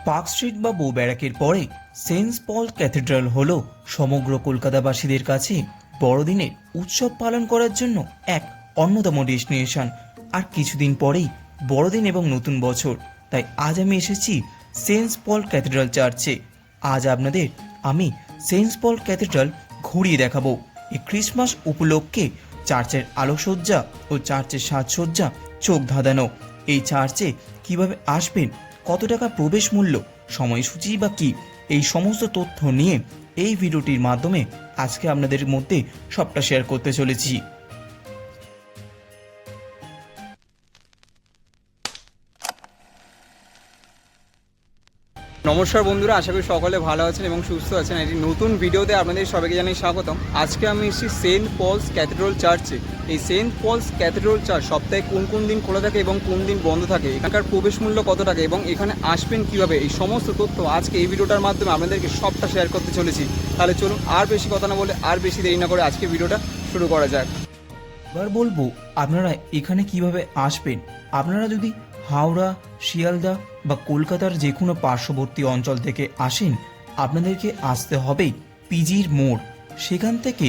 Park street বা বউ ব্যারাকের পরে সেন্ট পল ক্যাথেড্রাল হলো সমগ্র কলকাতাবাসীদের কাছে বড়দিনের উৎসব পালন করার জন্য এক অন্যতম ডেস্টিনেশন। আর কিছুদিন পরেই বড়দিন এবং নতুন বছর, তাই আজ আমি এসেছি সেন্ট পল ক্যাথেড্রাল চার্চে। আজ আপনাদের আমি সেন্ট পল ক্যাথেড্রাল ঘুরিয়ে দেখাবো। এই ক্রিসমাস উপলক্ষে চার্চের আলোকসজ্জা ও চার্চের সাজসজ্জা চোখ ধাঁধানো। এই চার্চে কিভাবে আসবেন, কত টাকা প্রবেশ মূল্য, সময়সূচি বা কি, এই সমস্ত তথ্য নিয়ে এই ভিডিওটির মাধ্যমে আজকে আপনাদের মধ্যে সবটা শেয়ার করতে চলেছি। নমস্কার বন্ধুরা, আশা করি সকলে ভালো আছেন এবং সুস্থ আছেন। একটি নতুন ভিডিওতে আপনাদের সবাইকে জানাই স্বাগতম। আজকে আমি এসেছি সেন্ট পলস ক্যাথেড্রাল চার্চে। এই সেন্ট পলস ক্যাথেড্রাল চার্চ সপ্তাহে কোন কোন দিন খোলা থাকে এবং কোন দিন বন্ধ থাকে, এখানকার প্রবেশ মূল্য কত টাকা এবং এখানে আসবেন কীভাবে, এই সমস্ত তথ্য আজকে এই ভিডিওটার মাধ্যমে আপনাদেরকে সবটা শেয়ার করতে চলেছি। তাহলে চলুন আর বেশি কথা না বলে, আর বেশি দেরি না করে আজকে ভিডিওটা শুরু করা যাক। এবার বলবো আপনারা এখানে কিভাবে আসবেন। আপনারা যদি হাওড়া, শিয়ালদা বা কলকাতার যে কোনো পার্শ্ববর্তী অঞ্চল থেকে আসেন, আপনাদেরকে আসতে হবে পিজির মোড়। সেখান থেকে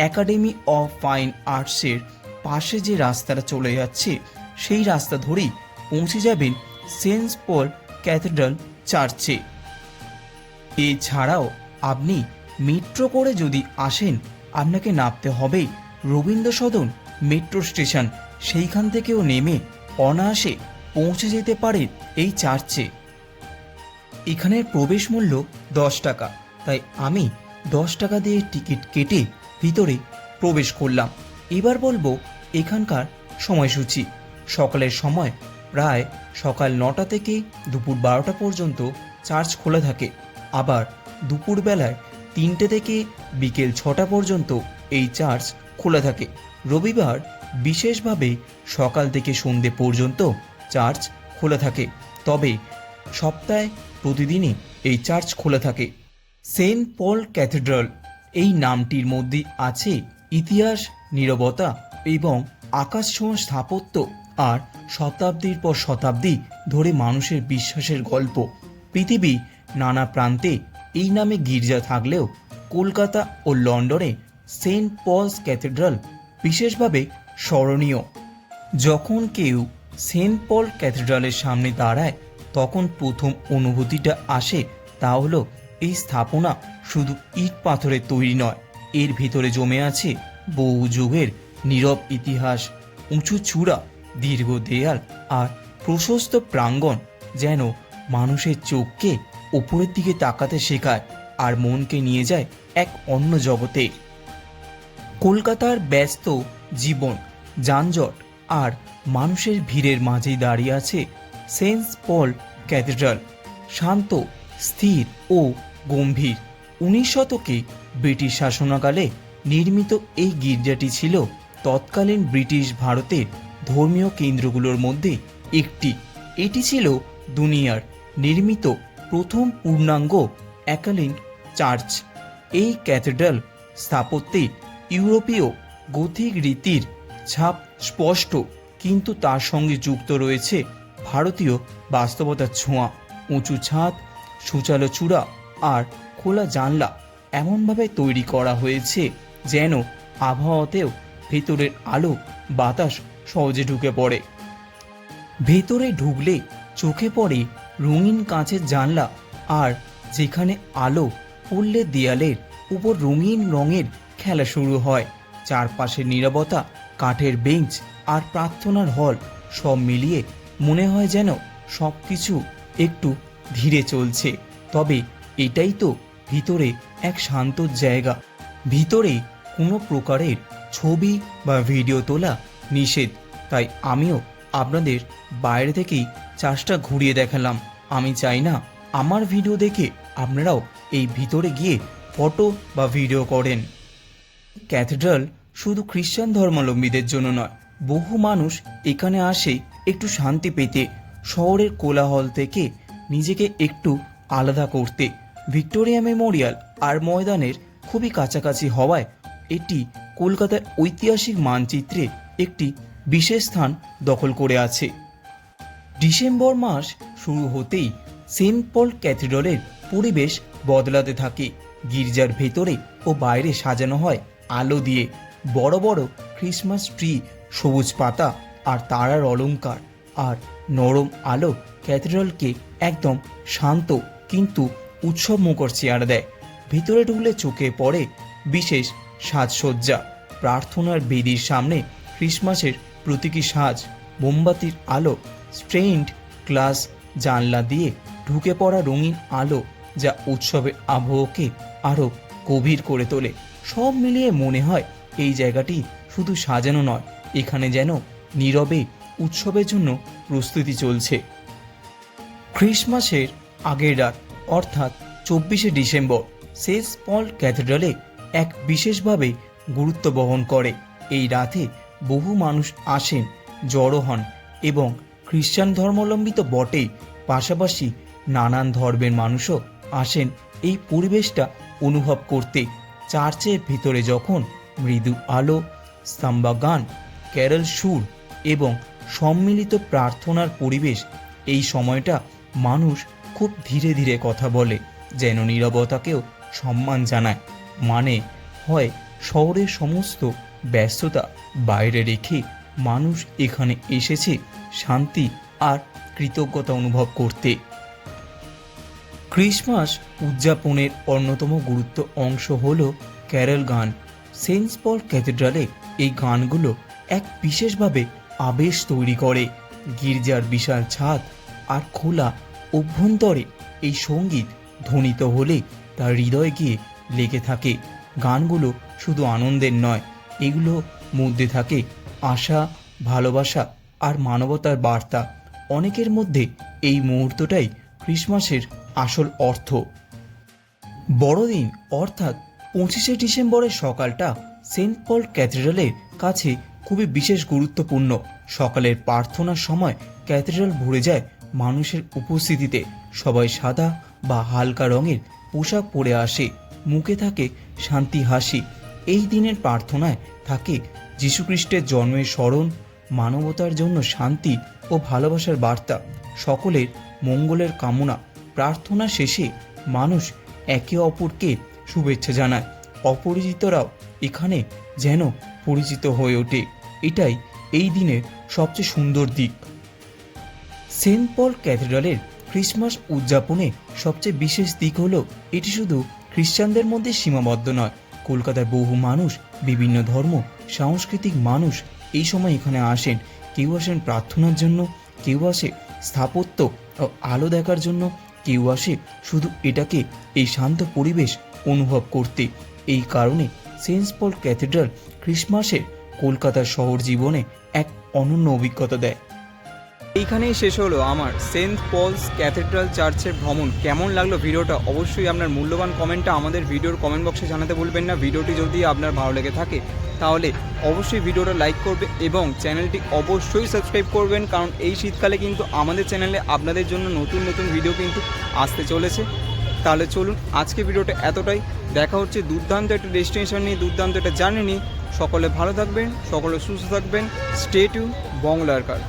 একাডেমি অফ ফাইন আর্টসের পাশে যে রাস্তাটা চলে যাচ্ছে, সেই রাস্তা ধরেই পৌঁছে যাবেন সেন্ট পল ক্যাথেড্রাল চার্চে। এছাড়াও আপনি মেট্রো করে যদি আসেন, আপনাকে নামতে হবে রবীন্দ্র সদন মেট্রো স্টেশন। সেইখান থেকেও নেমে অনায়াসে পৌঁছে যেতে পারেন এই চার্চে। এখানের প্রবেশ মূল্য 10 টাকা, তাই আমি 10 টাকা দিয়ে টিকিট কেটে ভিতরে প্রবেশ করলাম। এবার বলবো এখানকার সময়সূচি। সকালের সময় প্রায় সকাল 9টা থেকে দুপুর 12টা পর্যন্ত চার্চ খোলা থাকে। আবার দুপুরবেলায় 3টে থেকে বিকেল 6টা পর্যন্ত এই চার্চ খোলা থাকে। রবিবার বিশেষভাবে সকাল থেকে সন্ধে পর্যন্ত চার্চ খোলা থাকে, তবে সপ্তাহে প্রতিদিনই এই চার্চ খোলা থাকে। সেন্ট পল ক্যাথেড্রাল এই নামটির মধ্যে আছে ইতিহাস, নীরবতা এবং আকাশছোঁয়া স্থাপত্য, আর শতাব্দীর পর শতাব্দী ধরে মানুষের বিশ্বাসের গল্প। পৃথিবী নানা প্রান্তে এই নামে গির্জা থাকলেও কলকাতা ও লন্ডনে সেন্ট পলস ক্যাথেড্রাল বিশেষভাবে স্মরণীয়। যখন কেউ সেন্ট পল ক্যাথেড্রালের সামনে দাঁড়ায়, তখন প্রথম অনুভূতিটা আসে তা হলো এই স্থাপনা শুধু ইট পাথরের তৈরি নয়, এর ভিতরে জমে আছে বহু যুগের নীরব ইতিহাস। উঁচু চূড়া, দীর্ঘ দেয়াল আর প্রশস্ত প্রাঙ্গণ যেন মানুষের চোখকে ওপরের দিকে তাকাতে শেখায় আর মনকে নিয়ে যায় এক অন্য জগতে। কলকাতার ব্যস্ত জীবন, যানজট আর মানুষের ভিড়ের মাঝেই দাঁড়িয়ে আছে সেন্ট পল ক্যাথেড্রাল। শান্ত, স্থির ও গম্ভীর। 19 শতকে ব্রিটিশ শাসনাকালে নির্মিত এই গির্জাটি ছিল তৎকালীন ব্রিটিশ ভারতের ধর্মীয় কেন্দ্রগুলোর মধ্যে একটি। এটি ছিল দুনিয়ার নির্মিত প্রথম পূর্ণাঙ্গ এককালীন চার্চ। এই ক্যাথেড্রাল স্থাপত্যে ইউরোপীয় গথিক রীতির ছাপ স্পষ্ট, কিন্তু তার সঙ্গে যুক্ত রয়েছে ভারতীয় বাস্তবতার ছোঁয়া। উঁচু ছাদ, সুচালো চূড়া আর খোলা জানলা এমনভাবে তৈরি করা হয়েছে যেন আবহাওয়াতেও ভেতরের আলো বাতাস সহজে ঢুকে পড়ে। ভেতরে ঢুকলে চোখে পড়ে রঙিন কাঁচের জানলা, আর যেখানে আলো পড়লে দেয়ালের উপর রঙিন রঙের খেলা শুরু হয়। চারপাশের নীরবতা, কাঠের বেঞ্চ আর প্রার্থনার হল সব মিলিয়ে মনে হয় যেন সব কিছু একটু ধীরে চলছে। তবে এটাই তো ভিতরে এক শান্ত জায়গা। ভিতরে কোনো প্রকারের ছবি বা ভিডিও তোলা নিষেধ, তাই আমিও আপনাদের বাইরে থেকেই চার্চটা ঘুরিয়ে দেখালাম। আমি চাই না আমার ভিডিও দেখে আপনারাও এই ভিতরে গিয়ে ফটো বা ভিডিও করেন। ক্যাথেড্রাল শুধু খ্রিস্টান ধর্মাবলম্বীদের জন্য নয়, বহু মানুষ এখানে আসে একটু শান্তি পেতে, শহরের কোলাহল থেকে নিজেকে একটু আলাদা করতে। ভিক্টোরিয়া মেমোরিয়াল আর ময়দানের খুবই কাছাকাছি হওয়ায় এটি কলকাতার ঐতিহাসিক মানচিত্রে একটি বিশেষ স্থান দখল করে আছে। ডিসেম্বর মাস শুরু হতেই সেন্ট পল ক্যাথিড্রালের পরিবেশ বদলাতে থাকে। গির্জার ভেতরে ও বাইরে সাজানো হয় আলো দিয়ে, বড় বড় ক্রিসমাস ট্রি, সবুজ পাতা আর তারার অলংকার আর নরম আলো ক্যাথিড্রালকে একদম শান্ত কিন্তু উৎসব মুখর চেয়ার দেয়। ভিতরে ঢুকলে চোখে পড়ে বিশেষ সাজসজ্জা, প্রার্থনার বেদির সামনে ক্রিসমাসের প্রতীকী সাজ, মোমবাতির আলো, স্ট্রেইনড গ্লাস জানলা দিয়ে ঢুকে পড়া রঙিন আলো যা উৎসবের আবহকে আরও গভীর করে তোলে। সব মিলিয়ে মনে হয় এই জায়গাটি শুধু সাজানো নয়, এখানে যেন নীরবে উৎসবের জন্য প্রস্তুতি চলছে। ক্রিসমাসের আগের রাত অর্থাৎ 24শে ডিসেম্বর সেন্ট পল ক্যাথিড্রালে এক বিশেষভাবে গুরুত্ব বহন করে। এই রাতে বহু মানুষ আসেন, জড়ো হন এবং খ্রিস্টান ধর্মাবলম্বী তো বটেই, পাশাপাশি নানান ধর্মের মানুষও আসেন এই পরিবেশটা অনুভব করতে। চার্চের ভিতরে যখন মৃদু আলো, স্তম্ভা গান, ক্যারল সুর এবং সম্মিলিত প্রার্থনার পরিবেশ, এই সময়টা মানুষ খুব ধীরে ধীরে কথা বলে, যেন নীরবতাকেও সম্মান জানায়। মানে হয় শহরের সমস্ত ব্যস্ততা বাইরে রেখে মানুষ এখানে এসেছে শান্তি আর কৃতজ্ঞতা অনুভব করতে। ক্রিসমাস উদযাপনের অন্যতম গুরুত্ব অংশ হল ক্যারল গান। সেন্ট পল ক্যাথিড্রালে এই গানগুলো এক বিশেষভাবে আবেশ তৈরি করে। গির্জার বিশাল ছাদ আর খোলা অভ্যন্তরে এই সঙ্গীত ধ্বনিত হলে তার হৃদয়ে গিয়ে লেগে থাকে। গানগুলো শুধু আনন্দের নয়, এগুলো মধ্যে থাকে আশা, ভালোবাসা আর মানবতার বার্তা। অনেকের মধ্যে এই মুহূর্তটাই ক্রিসমাসের আসল অর্থ। বড়দিন অর্থাৎ 25শে ডিসেম্বরের সকালটা সেন্ট পল ক্যাথিড্রালের কাছে খুবই বিশেষ গুরুত্বপূর্ণ। সকালের প্রার্থনার সময় ক্যাথিড্রাল ভরে যায় মানুষের উপস্থিতিতে। সবাই সাদা বা হালকা রঙের পোশাক পরে আসে, মুখে থাকে শান্তি হাসি। এই দিনের প্রার্থনায় থাকে যীশুখ্রিস্টের জন্মের স্মরণ, মানবতার জন্য শান্তি ও ভালোবাসার বার্তা, সকলের মঙ্গলের কামনা। প্রার্থনা শেষে মানুষ একে অপরকে শুভেচ্ছা জানায়। অপরিচিতরাও এখানে যেন পরিচিত হয়ে ওঠে। এটাই এই দিনের সবচেয়ে সুন্দর দিক। সেন্ট পল ক্যাথিড্রালের ক্রিসমাস উদযাপনে সবচেয়ে বিশেষ দিক হলো এটি শুধু খ্রিস্টানদের মধ্যে সীমাবদ্ধ নয়। কলকাতার বহু মানুষ, বিভিন্ন ধর্ম, সাংস্কৃতিক মানুষ এই সময় এখানে আসেন। কেউ আসেন প্রার্থনার জন্য, কেউ আসে স্থাপত্য ও আলো দেখার জন্য, কেউ আসে শুধু এটাকে এই শান্ত পরিবেশ অনুভব করতে। এই কারণে সেন্ট পল ক্যাথিড্রাল ক্রিসমাসের কলকাতার শহর জীবনে এক অনন্য অভিজ্ঞতা দেয়। এইখানেই শেষ হলো আমার সেন্ট পলস ক্যাথিড্রাল চার্চের ভ্রমণ। কেমন লাগলো ভিডিওটা অবশ্যই আপনার মূল্যবান কমেন্টটা আমাদের ভিডিওর কমেন্ট বক্সে জানাতে ভুলবেন না। ভিডিওটি যদি আপনার ভালো লেগে থাকে তাহলে অবশ্যই ভিডিওটা লাইক করবে এবং চ্যানেলটি অবশ্যই সাবস্ক্রাইব করবেন, কারণ এই শীতকালে কিন্তু আমাদের চ্যানেলে আপনাদের জন্য নতুন নতুন ভিডিও কিন্তু আসতে চলেছে। তাহলে চলুন, আজকে ভিডিওটা এতটাই। দেখা হচ্ছে দুর্দান্ত একটা ডেস্টিনেশন নিয়ে, দুর্দান্ত একটা জার্নি নিয়ে। সকলে ভালো থাকবেন, সকলে সুস্থ থাকবেন। স্টে টিউন বাংলার কার।